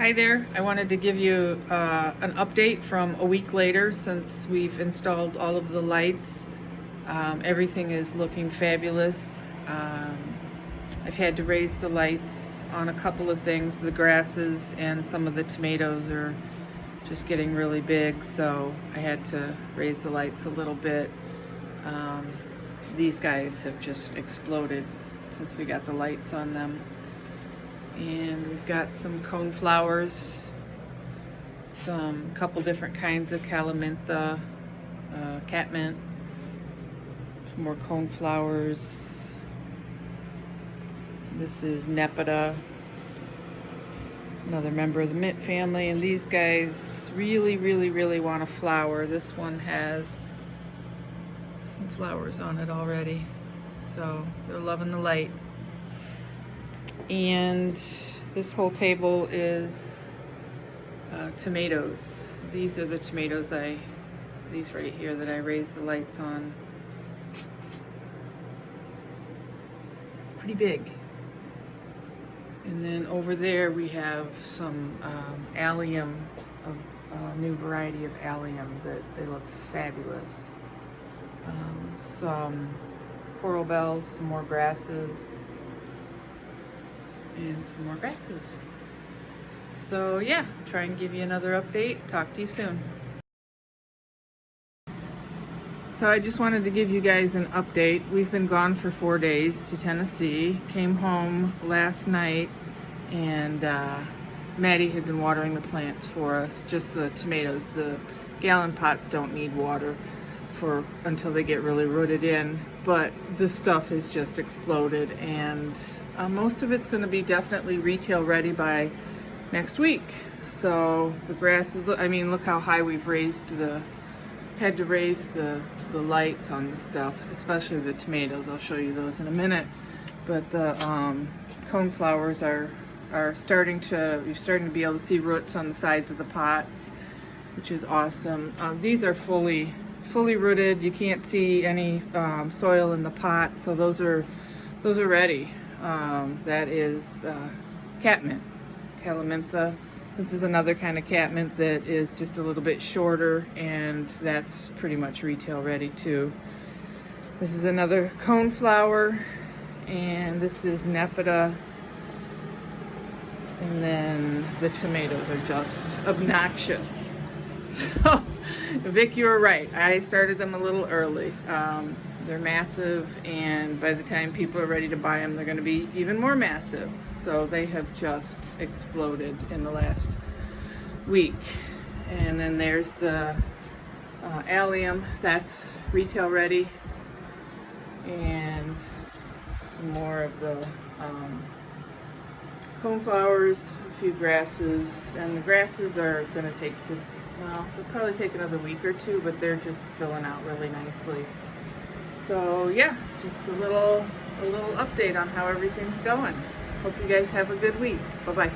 Hi there. I wanted to give you an update from a week later since we've installed all of the lights. Everything is looking fabulous. I've had to raise the lights on a couple of things. The grasses and some of the tomatoes are just getting really big, so I had to raise the lights a little bit. These guys have just exploded since we got the lights on them. And we've got some cone flowers, some couple different kinds of calamintha, catmint, some more cone flowers. This is nepeta, another member of the mint family, and these guys really want a flower. This one has some flowers on it already, so they're loving the light. And this whole table is tomatoes. These are the tomatoes these right here that I raised the lights on. Pretty big. And then over there we have some allium, a new variety of allium that they look fabulous. Some coral bells, some more grasses, and some more grasses. So yeah, try and give you another update. Talk to you soon. So I just wanted to give you guys an update. We've been gone for 4 days to Tennessee. Came home last night, and Maddie had been watering the plants for us, just the tomatoes. The gallon pots don't need water until they get really rooted in, but this stuff has just exploded, and most of it's going to be definitely retail ready by next week. So the grasses, I mean, look how high we've had to raise the lights on the stuff, especially the tomatoes. I'll show you those in a minute. But the cone flowers you're starting to be able to see roots on the sides of the pots, which is awesome. These are fully rooted. You can't see any soil in the pot, so those are ready. That is catmint, calamintha. This is another kind of catmint that is just a little bit shorter, and that's pretty much retail ready too. This is another cone flower, and this is nepeta. And then the tomatoes are just obnoxious. So Vic, you were right. I started them a little early. They're massive, and by the time people are ready to buy them, they're going to be even more massive. So they have just exploded in the last week. And then there's the allium. That's retail ready. And some more of the cone flowers, a few grasses. And the grasses are going to take they'll probably take another week or two, but they're just filling out really nicely. So yeah, just a little update on how everything's going. Hope you guys have a good week. Bye-bye.